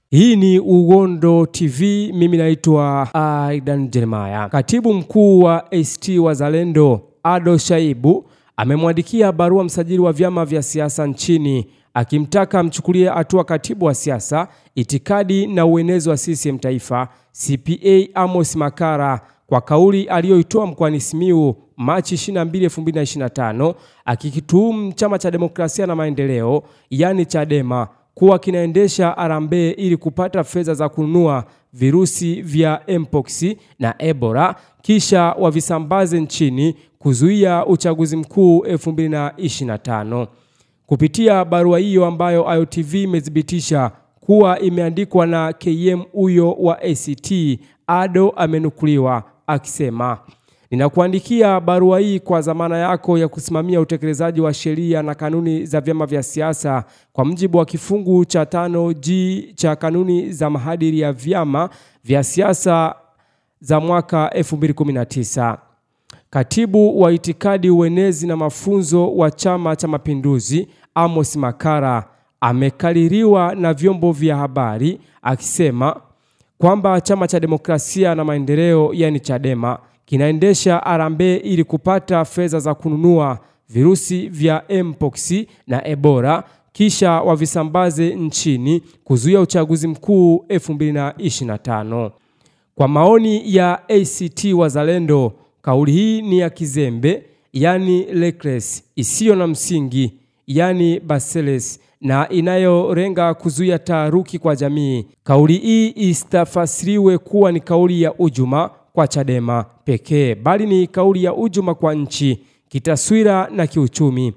Hii ni Ugondo TV, mimi naitwa Aidan Jeremiah. Katibu mkuu wa ACT Wazalendo Ado Shaibu amemwandikia barua msajili wa vyama vya siasa nchini akimtaka mchukulie hatua katibu wa siasa, itikadi na uenezi wa CCM Taifa CPA Amos Makalla kwa kauli aliyoitoa mkoani Simiyu Machi 22, 2025 akikituhumu Chama cha Demokrasia na Maendeleo yani Chadema kuwa kinaendesha harambee ili kupata fedha za kununua virusi vya Mpox na Ebola kisha wavisambaze nchini kuzuia uchaguzi mkuu 2025. Kupitia barua hiyo ambayo IOTV imethibitisha kuwa imeandikwa na KM huyo wa ACT, Ado amenukuliwa akisema, "Ninakuandikia barua hii kwa dhamana yako ya kusimamia utekelezaji wa sheria na kanuni za vyama vya siasa kwa mujibu wa kifungu cha 5G cha kanuni za maadili ya vyama vya siasa za mwaka 2019. Katibu wa itikadi, uenezi na mafunzo wa Chama cha Mapinduzi Amos Makalla amekaririwa na vyombo vya habari akisema kwamba Chama cha Demokrasia na Maendeleo yani Chadema kinaendesha harambee ili kupata fedha za kununua virusi vya Mpox na Ebola kisha wavisambaze nchini kuzuia uchaguzi mkuu 2025. Kwa maoni ya ACT Wazalendo, kauli hii ni ya kizembe yani reckless, isiyo na msingi yani baseless na inayolenga kuzuia taharuki kwa jamii. Kauli hii istafasiriwe kuwa ni kauli ya hujuma kwa Chadema pekee, bali ni kauli ya hujuma kwa nchi, kitaswira na kiuchumi.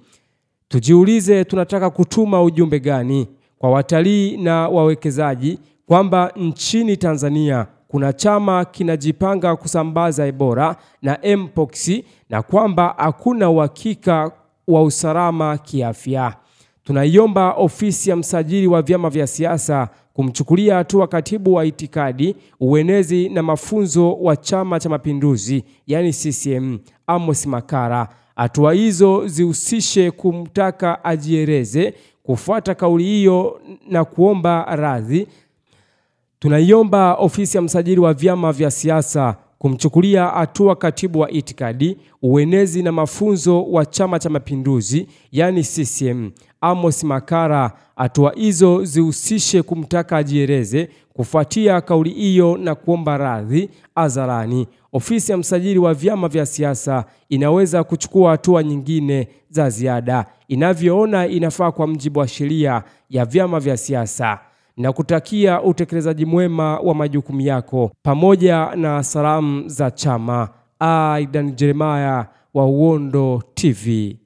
Tujiulize, tunataka kutuma ujumbe gani kwa watalii na wawekezaji kwamba nchini Tanzania kuna chama kinajipanga kusambaza Ebola na Mpox na kwamba hakuna uhakika wa usalama kiafya? Tunaiomba ofisi ya msajili wa vyama vya siasa kumchukulia hatua katibu wa itikadi, uenezi na mafunzo wa Chama cha Mapinduzi yani CCM Amos Makalla. Hatua hizo zihusishe kumtaka ajieleze, kufuata kauli hiyo na kuomba radhi. Tunaiomba ofisi ya msajili wa vyama vya siasa kumchukulia hatua katibu wa itikadi, uenezi na mafunzo wa Chama cha Mapinduzi yani CCM Amos Makalla. Hatua hizo zihusishe kumtaka ajieleze, kufuatia kauli hiyo na kuomba radhi hadharani. Ofisi ya msajili wa vyama vya siasa inaweza kuchukua hatua nyingine za ziada inavyoona inafaa kwa mujibu wa sheria ya vyama vya siasa. Na kutakia utekelezaji mwema wa majukumu yako pamoja na salamu za chama. Aidan Jeremiah wa Ugondo TV.